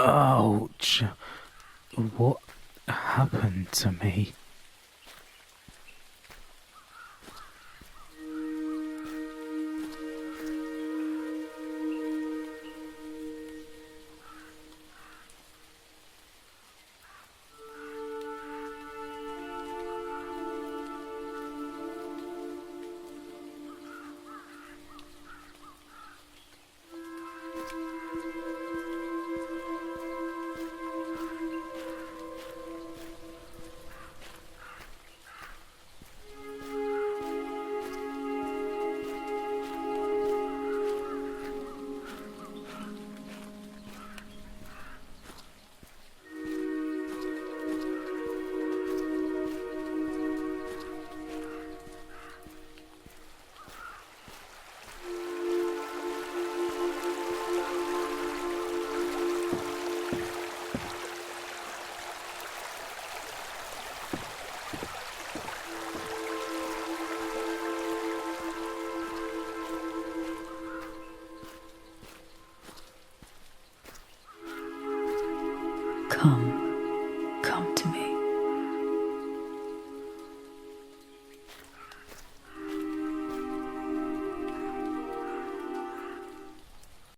Ouch. What happened to me? Come to me.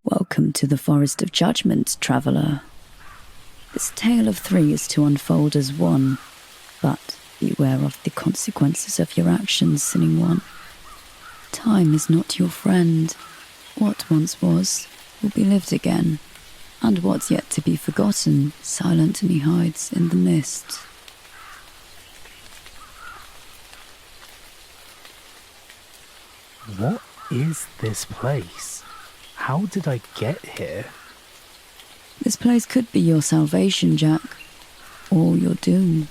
Welcome to the Forest of Judgment, traveller. This tale of three is to unfold as one, but beware of the consequences of your actions, sinning one. Time is not your friend. What once was will be lived again, and what's yet to be forgotten silently hides in the mist. What is this place? How did I get here? This place could be your salvation, Jack, or your doom.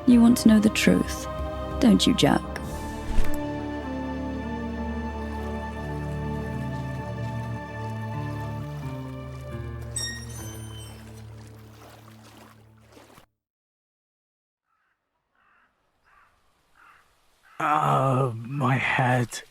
You want to know the truth, don't you, Jack? My head.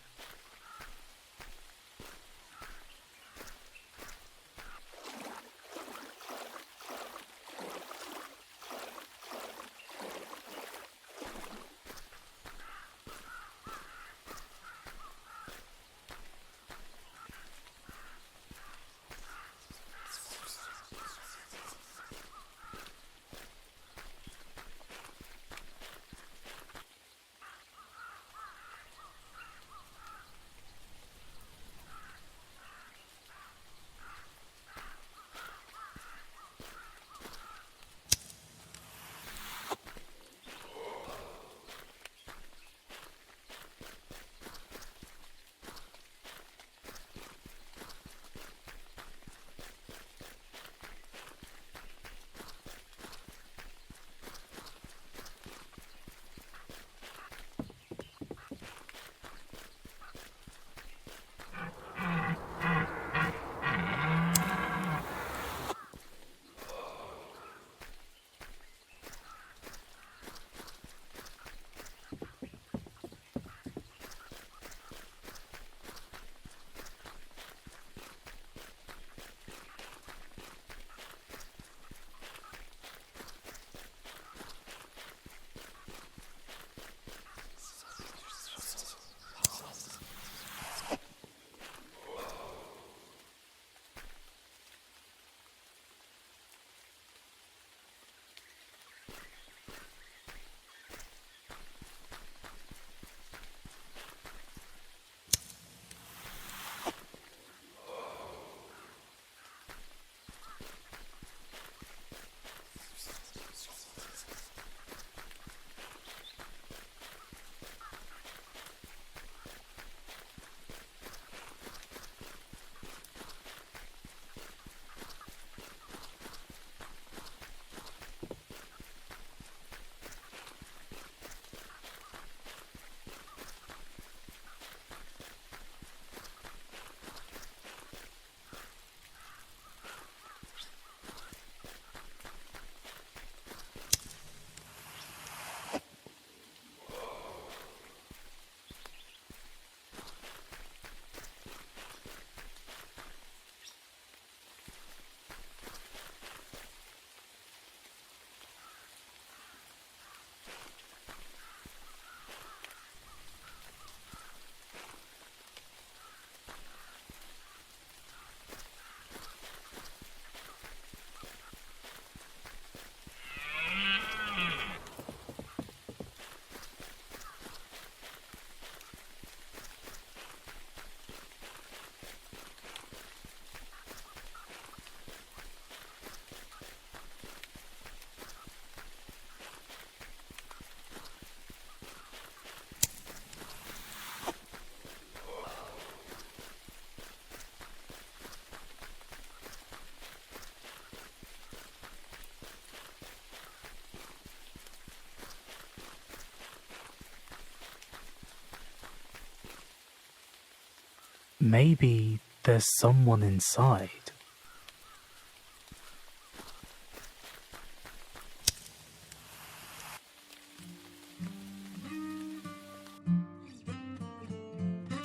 Maybe there's someone inside.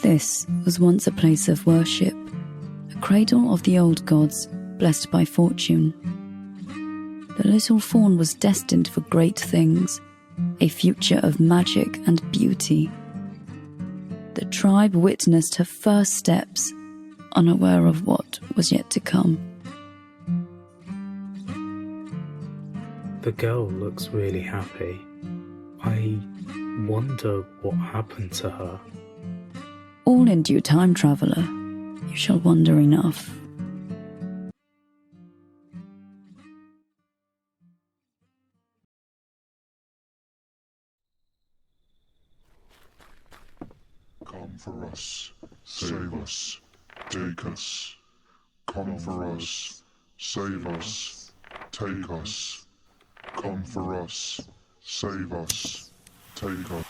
This was once a place of worship, a cradle of the old gods, blessed by fortune. The little fawn was destined for great things, a future of magic and beauty. The tribe witnessed her first steps, unaware of what was yet to come. The girl looks really happy. I wonder what happened to her. All in due time, traveller. You shall wonder enough. Come for us, save us, take us. Come for us, save us, take us. Come for us, save us, take us.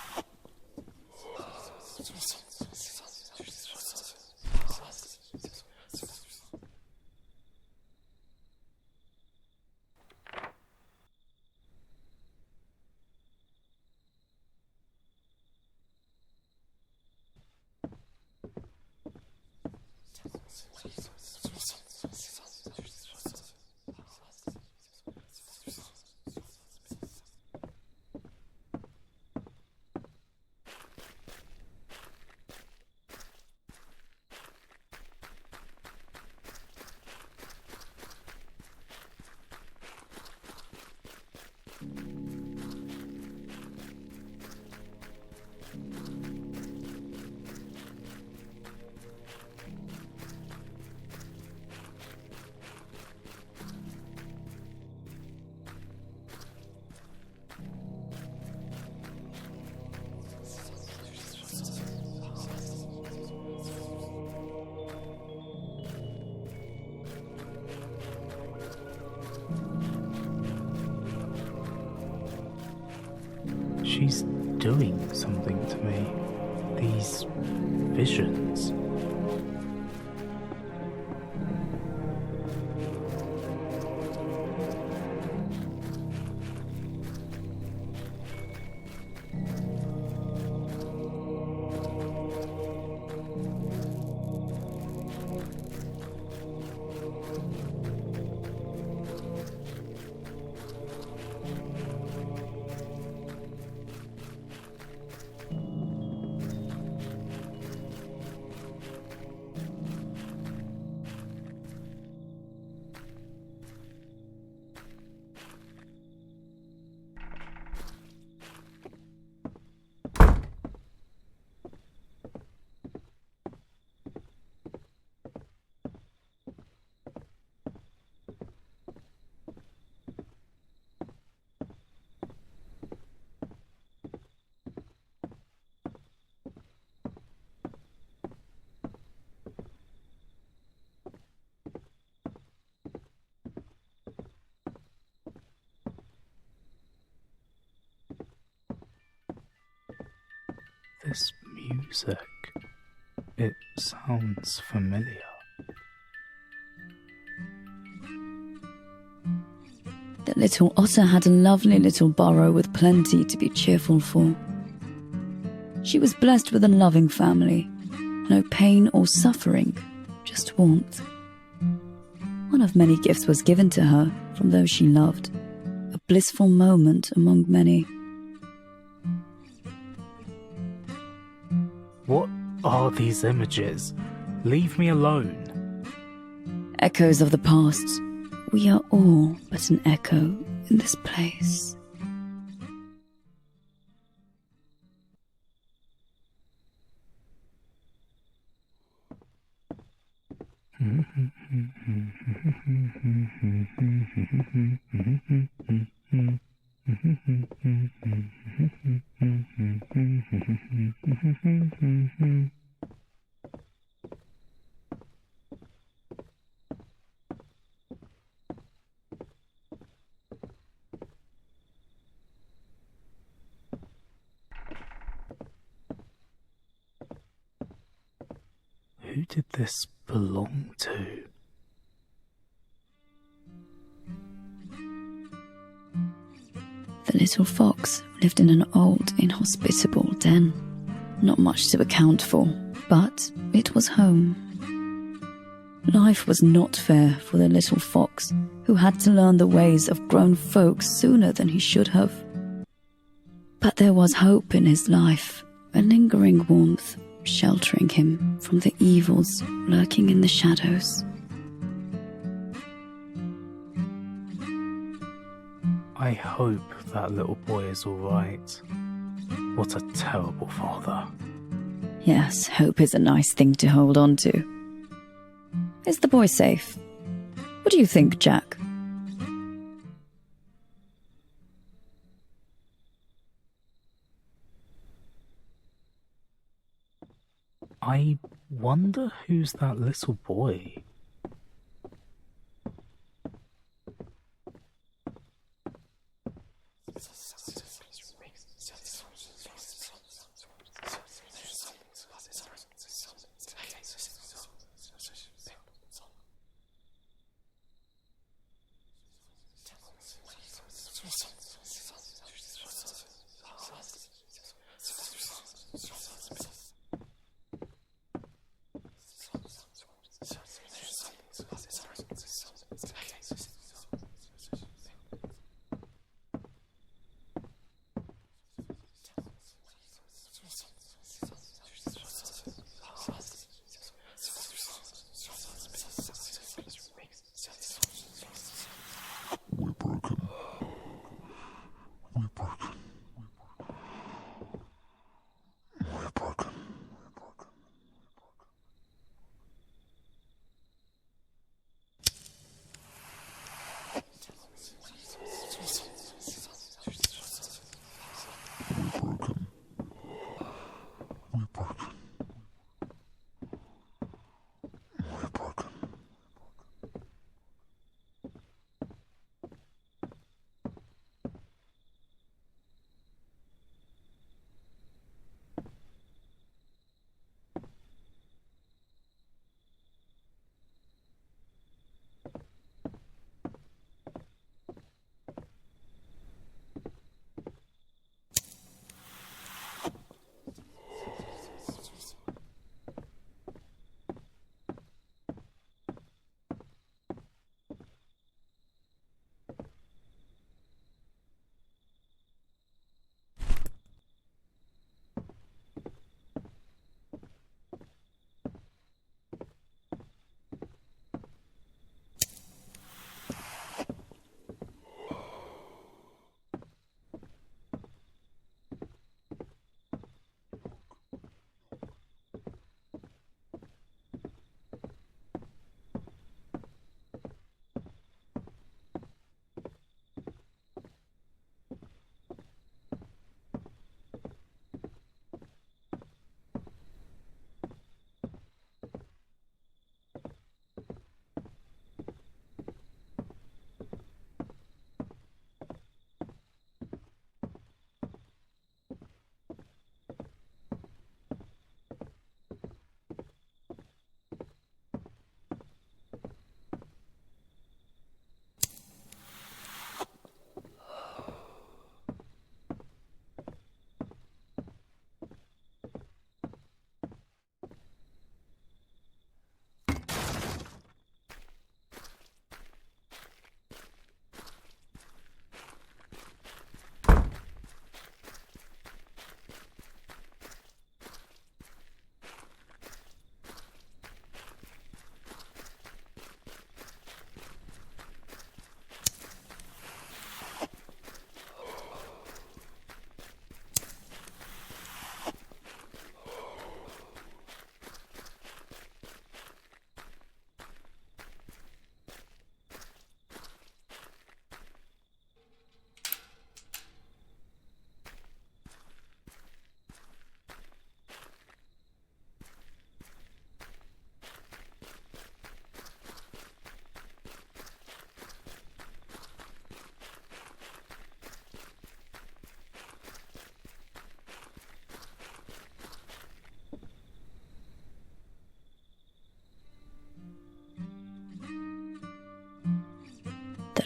She's doing something to me. These visions. This music, it sounds familiar. The little otter had a lovely little burrow with plenty to be cheerful for. She was blessed with a loving family, no pain or suffering, just warmth. One of many gifts was given to her from those she loved, a blissful moment among many. What are these images? Leave me alone. Echoes of the past. We are all but an echo in this place. Who Who did this belong to? The little fox lived in an old, inhospitable den. Not much to account for, but it was home. Life was not fair for the little fox, who had to learn the ways of grown folks sooner than he should have. But there was hope in his life, a lingering warmth sheltering him from the evils lurking in the shadows. I hope that little boy is all right. What a terrible father. Yes, hope is a nice thing to hold on to. Is the boy safe? What do you think, Jack? I wonder who's that little boy?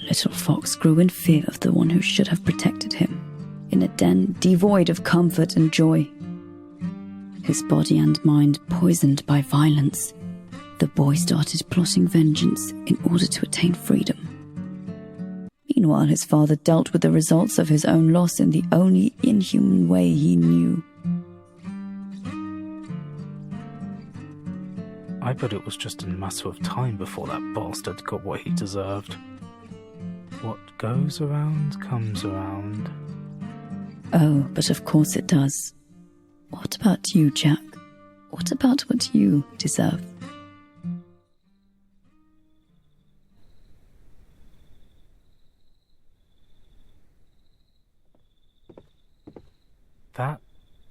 Little fox grew in fear of the one who should have protected him, in a den devoid of comfort and joy. His body and mind poisoned by violence, the boy started plotting vengeance in order to attain freedom. Meanwhile, his father dealt with the results of his own loss in the only inhuman way he knew. I bet it was just a matter of time before that bastard got what he deserved. What goes around comes around. Oh, but of course it does. What about you, Jack? What about what you deserve? That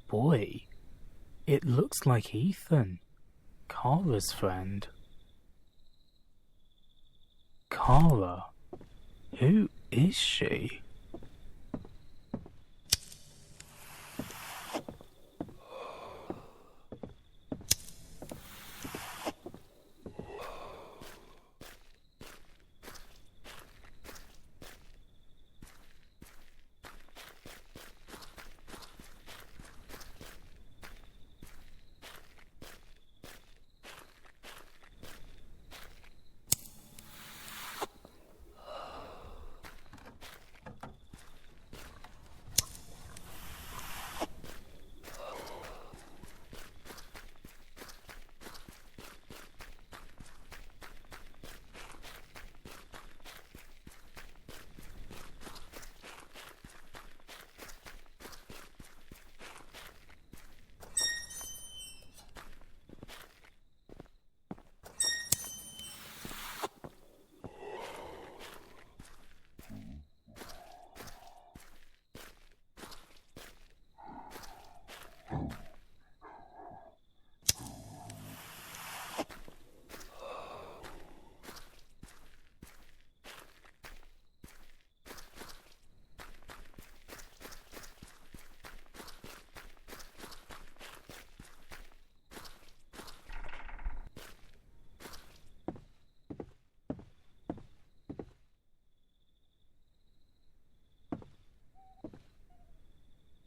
boy, it looks like Ethan, Kara's friend. Kara, who is she?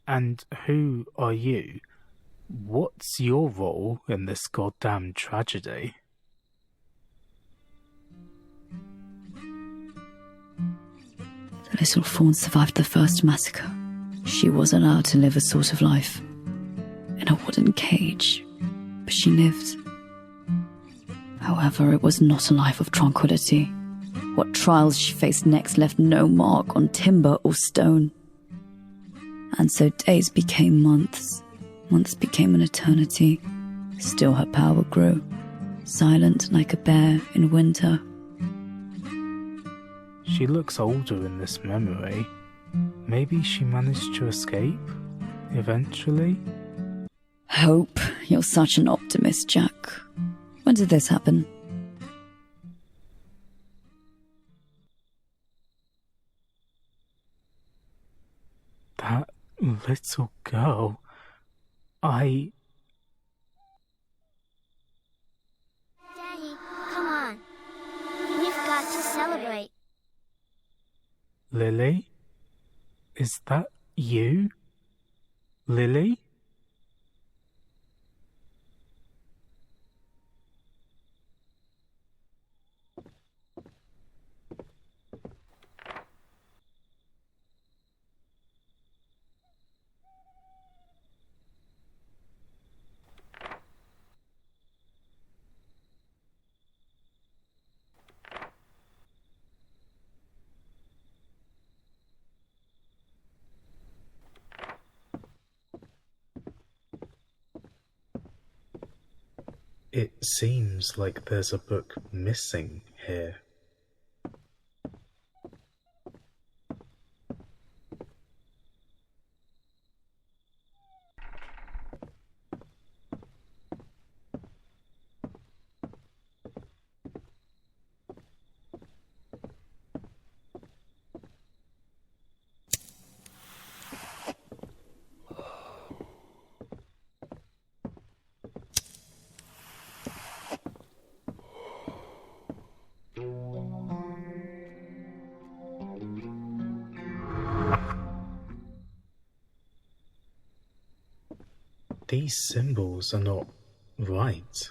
And who are you? What's your role in this goddamn tragedy? The little fawn survived the first massacre. She was allowed to live a sort of life. In a wooden cage. But she lived. However, it was not a life of tranquility. What trials she faced next left no mark on timber or stone. And so days became months. Months became an eternity. Still her power grew. Silent like a bear in winter. She looks older in this memory. Maybe she managed to escape? Eventually? Hope. You're such an optimist, Jack. When did this happen? That little girl... Daddy, come on. We've got to celebrate. Lily? Is that you? Lily? It seems like there's a book missing here. These symbols are not right.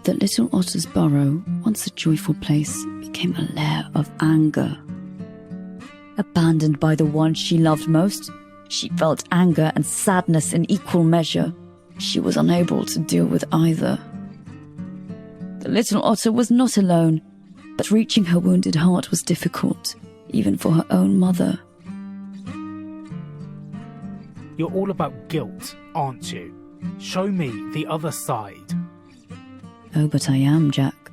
The little otter's burrow, once a joyful place, became a lair of anger. Abandoned by the one she loved most, she felt anger and sadness in equal measure. She was unable to deal with either. The little otter was not alone, but reaching her wounded heart was difficult, even for her own mother. You're all about guilt, aren't you? Show me the other side. Oh, but I am, Jack.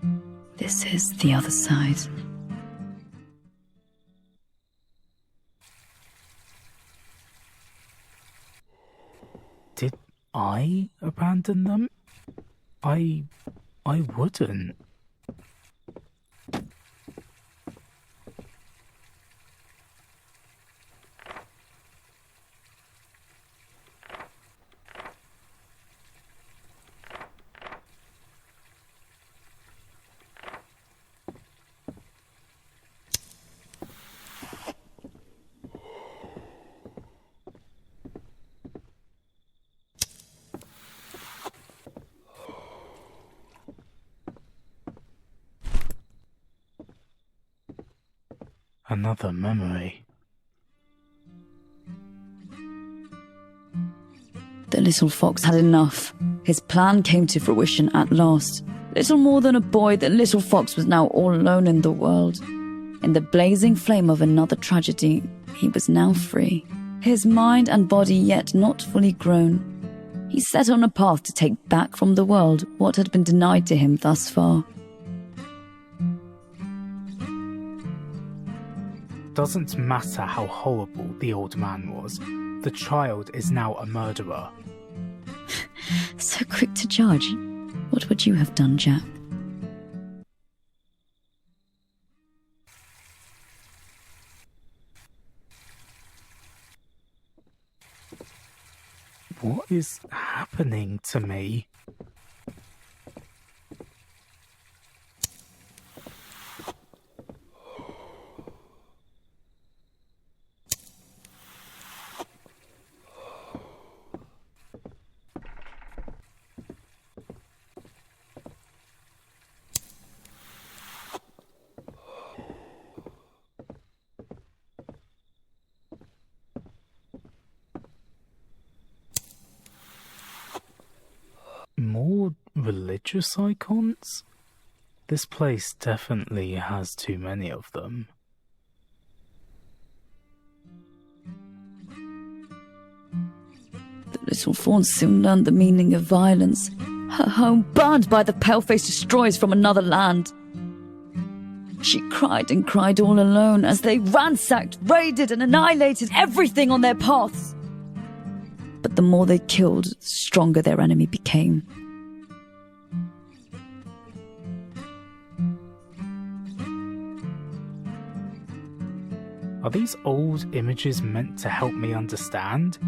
This is the other side. Did I abandon them? I wouldn't. Another memory. The little fox had enough. His plan came to fruition at last. Little more than a boy, the little fox was now all alone in the world. In the blazing flame of another tragedy, he was now free. His mind and body yet not fully grown. He set on a path to take back from the world what had been denied to him thus far. Doesn't matter how horrible the old man was, the child is now a murderer. So quick to judge. What would you have done, Jack? What is happening to me? More religious icons? This place definitely has too many of them. The little fawn soon learned the meaning of violence. Her home burned by the pale-faced destroyers from another land. She cried and cried all alone as they ransacked, raided and annihilated everything on their paths. But the more they killed, the stronger their enemy became. Are these old images meant to help me understand?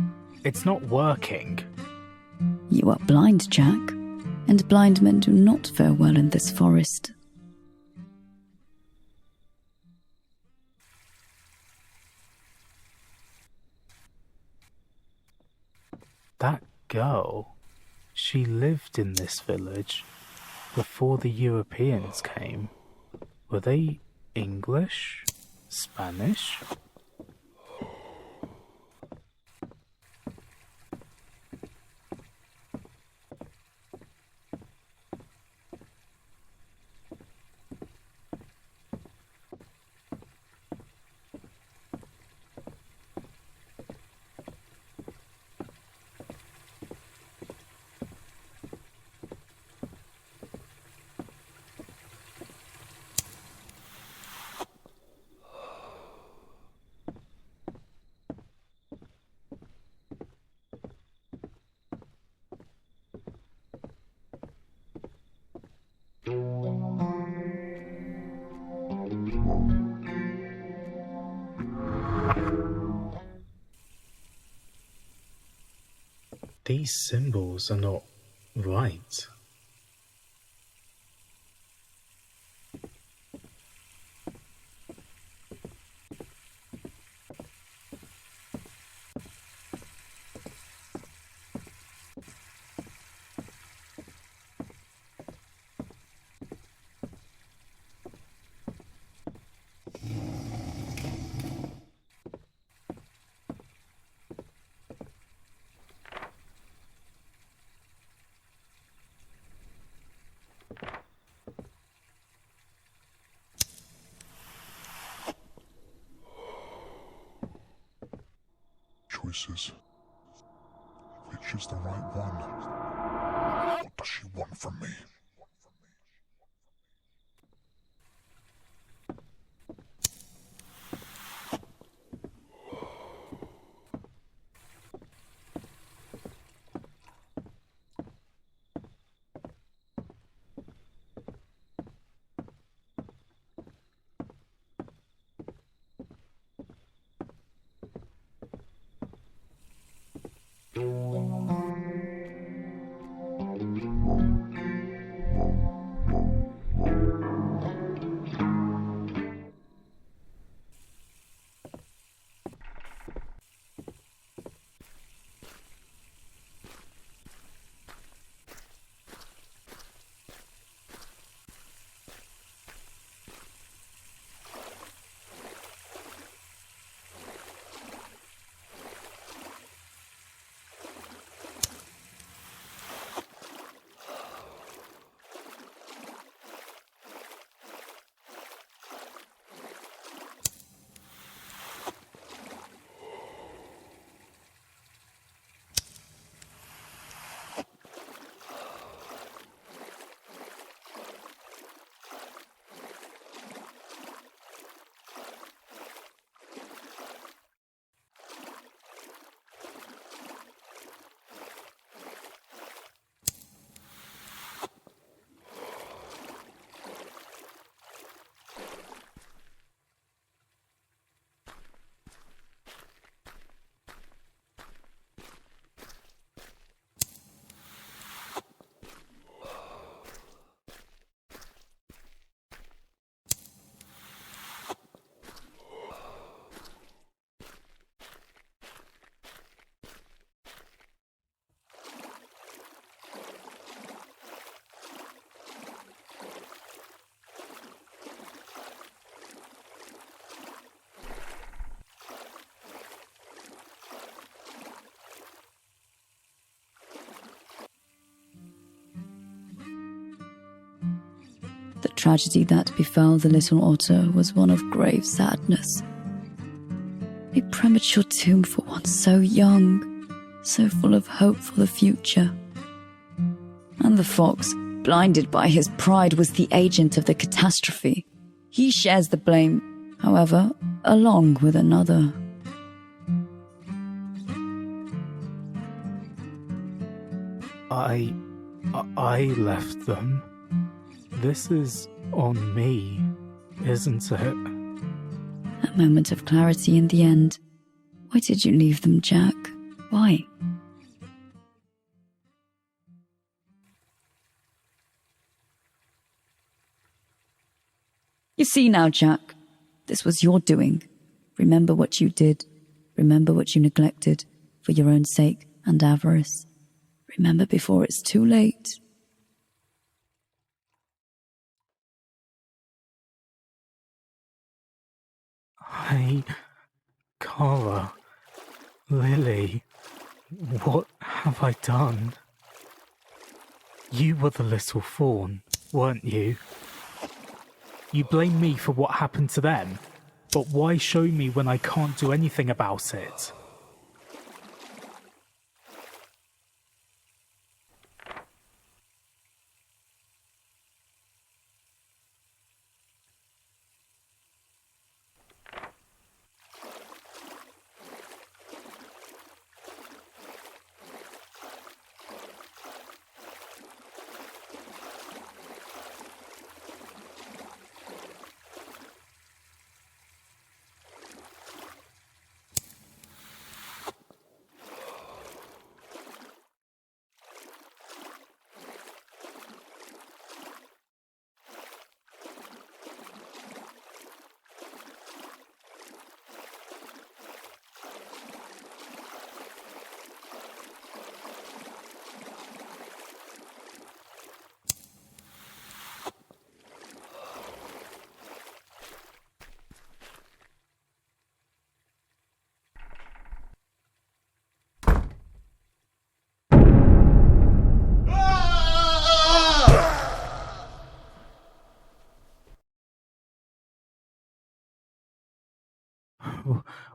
It's not working. You are blind, Jack, and blind men do not fare well in this forest. That girl, she lived in this village before the Europeans came. Were they English? Spanish? These symbols are not right. Choices. Which is the right one? What does she want from me? The tragedy that befell the little otter was one of grave sadness. A premature tomb for one so young, so full of hope for the future. And the fox, blinded by his pride, was the agent of the catastrophe. He shares the blame, however, along with another. I left them. This is on me, isn't it? A moment of clarity in the end. Why did you leave them, Jack? Why? You see now, Jack, this was your doing. Remember what you did. Remember what you neglected for your own sake and avarice. Remember before it's too late. Cara, Lily, what have I done? You were the little fawn, weren't you? You blame me for what happened to them, but why show me when I can't do anything about it?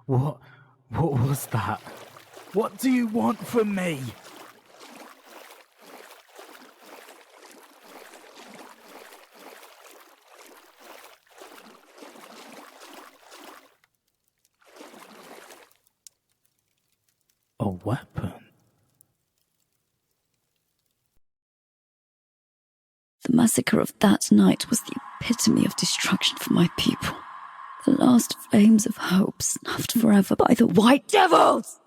What was that? What do you want from me? A weapon? The massacre of that night was the epitome of destruction for my people. The last flames of hope snuffed forever by the white devils!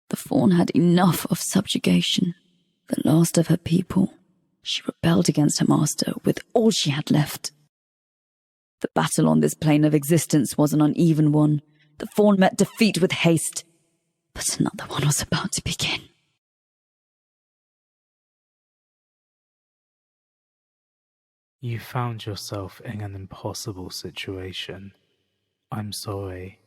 The fawn had enough of subjugation. The last of her people, she rebelled against her master with all she had left. The battle on this plane of existence was an uneven one. The fawn met defeat with haste. But another one was about to begin. You found yourself in an impossible situation. I'm sorry.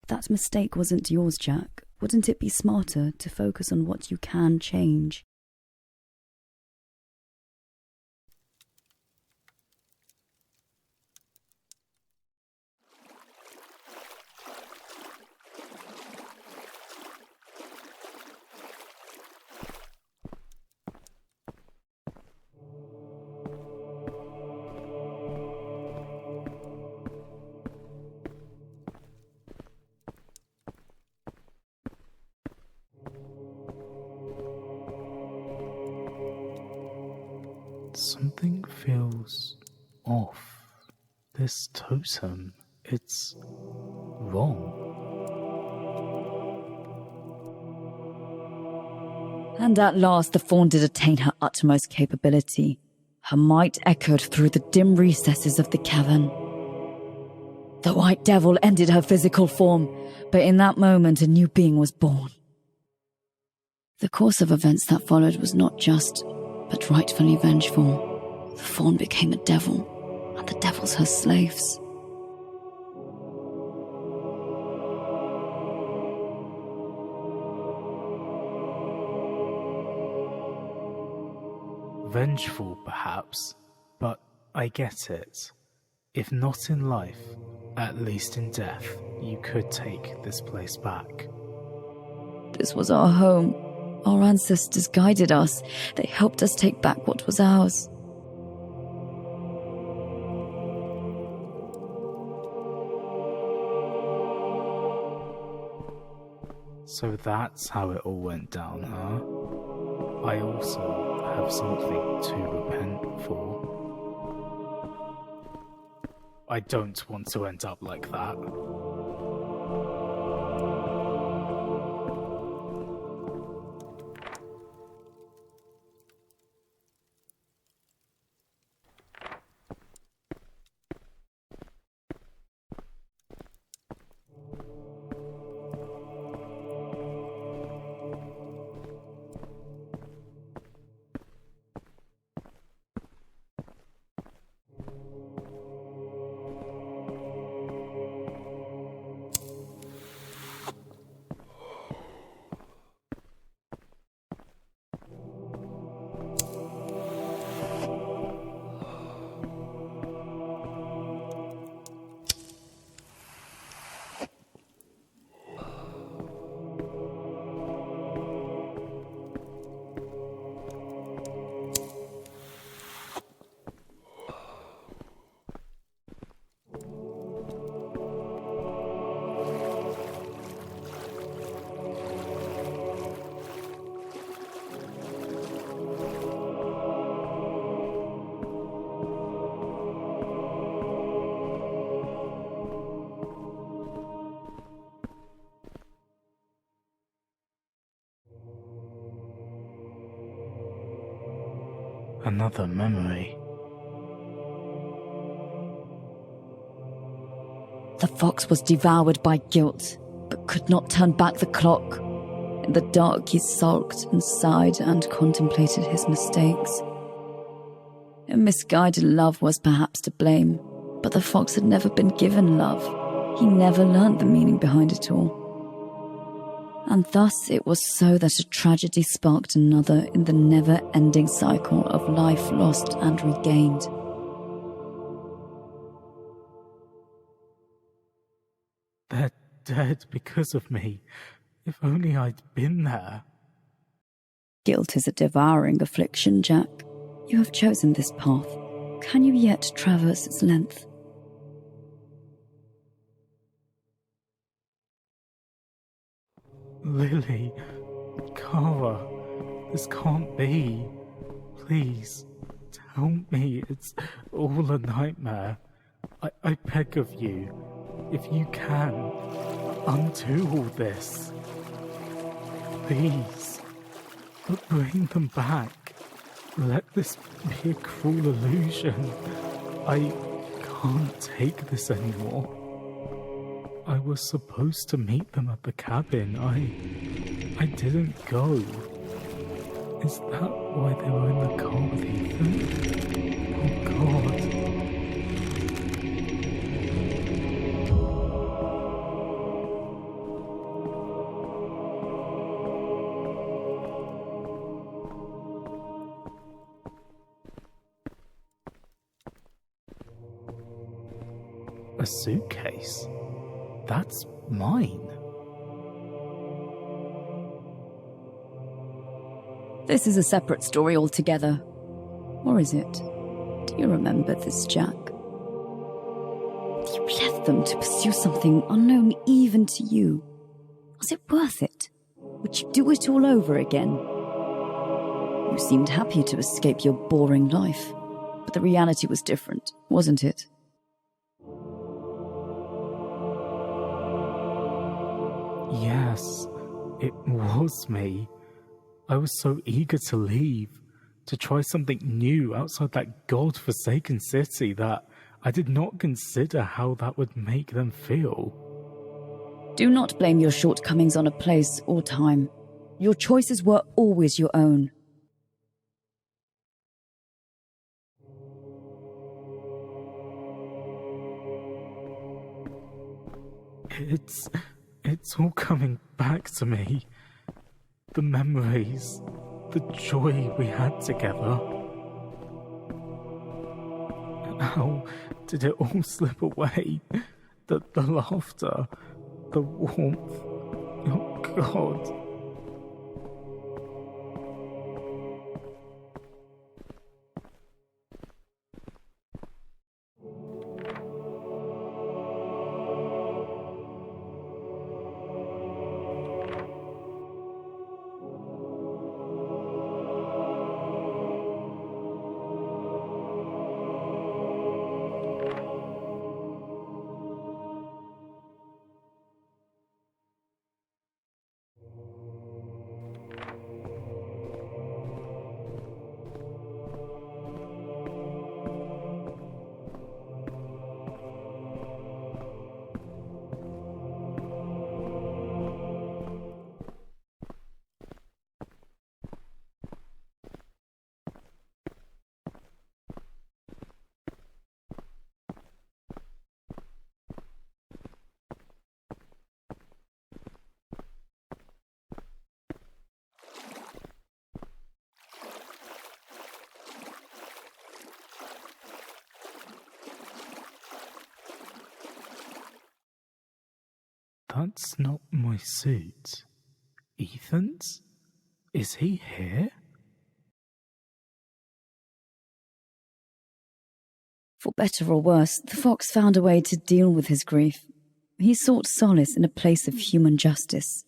That mistake wasn't yours, Jack. Wouldn't it be smarter to focus on what you can change? Something feels off. This totem, it's wrong. And at last the fawn did attain her utmost capability. Her might echoed through the dim recesses of the cavern. The white devil ended her physical form, but in that moment a new being was born. The course of events that followed was not just, but rightfully vengeful. The fawn became a devil, and the devils her slaves. Vengeful, perhaps, but I get it. If not in life, at least in death, you could take this place back. This was our home. Our ancestors guided us. They helped us take back what was ours. So that's how it all went down, huh? I also have something to repent for. I don't want to end up like that. Another memory. The fox was devoured by guilt, but could not turn back the clock. In the dark he sulked and sighed and contemplated his mistakes. A misguided love was perhaps to blame, but the fox had never been given love. He never learnt the meaning behind it all. And thus it was so that a tragedy sparked another in the never-ending cycle of life lost and regained. They're dead because of me. If only I'd been there. Guilt is a devouring affliction, Jack. You have chosen this path. Can you yet traverse its length? Lily, Cara, this can't be. Please, tell me it's all a nightmare. I beg of you, if you can, undo all this. Please, but bring them back. Let this be a cruel illusion. I can't take this anymore. I was supposed to meet them at the cabin. I didn't go. Is that why they were in the car with Ethan? Oh God. A suitcase? That's mine. This is a separate story altogether. Or is it? Do you remember this, Jack? You left them to pursue something unknown even to you. Was it worth it? Would you do it all over again? You seemed happy to escape your boring life, but the reality was different, wasn't it? Yes, it was me. I was so eager to leave, to try something new outside that god-forsaken city that I did not consider how that would make them feel. Do not blame your shortcomings on a place or time. Your choices were always your own. It's all coming back to me. The memories, the joy we had together. How did it all slip away? The laughter, the warmth. Oh God. That's not my suit. Ethan's? Is he here? For better or worse, the fox found a way to deal with his grief. He sought solace in a place of human justice.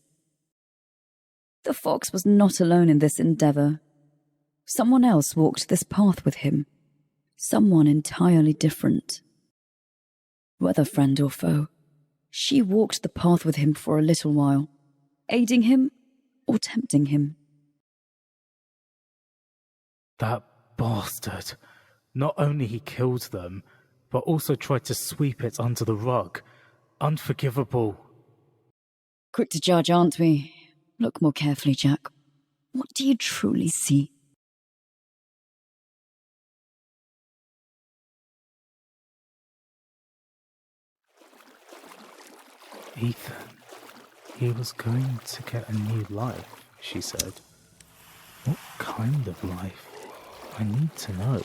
The fox was not alone in this endeavour. Someone else walked this path with him. Someone entirely different. Whether friend or foe, she walked the path with him for a little while, aiding him or tempting him. That bastard. Not only he killed them, but also tried to sweep it under the rug. Unforgivable. Quick to judge, aren't we? Look more carefully, Jack. What do you truly see? Ethan. He was going to get a new life, she said. What kind of life? I need to know.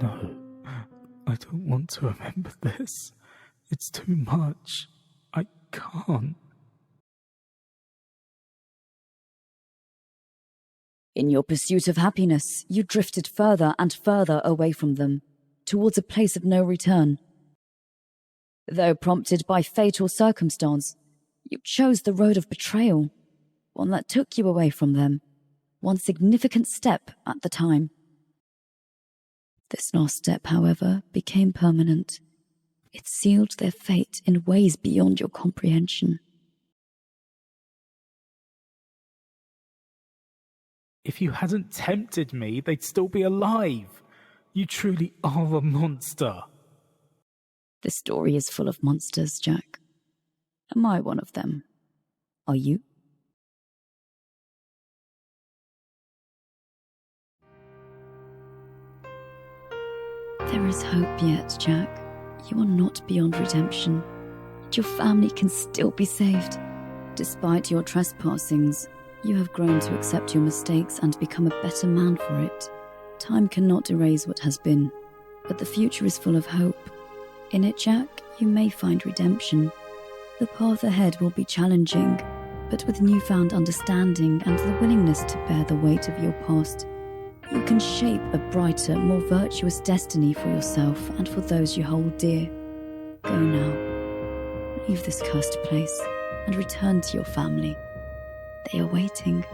No, I don't want to remember this. It's too much. I can't. In your pursuit of happiness, you drifted further and further away from them, towards a place of no return. Though prompted by fate or circumstance, you chose the road of betrayal, one that took you away from them, one significant step at the time. This last step, however, became permanent. It sealed their fate in ways beyond your comprehension. If you hadn't tempted me, they'd still be alive. You truly are a monster. This story is full of monsters, Jack. Am I one of them? Are you? There is hope yet, Jack. You are not beyond redemption. Your family can still be saved. Despite your trespassings, you have grown to accept your mistakes and become a better man for it. Time cannot erase what has been, but the future is full of hope. In it, Jack, you may find redemption. The path ahead will be challenging, but with newfound understanding and the willingness to bear the weight of your past, you can shape a brighter, more virtuous destiny for yourself and for those you hold dear. Go now. Leave this cursed place and return to your family. They are waiting.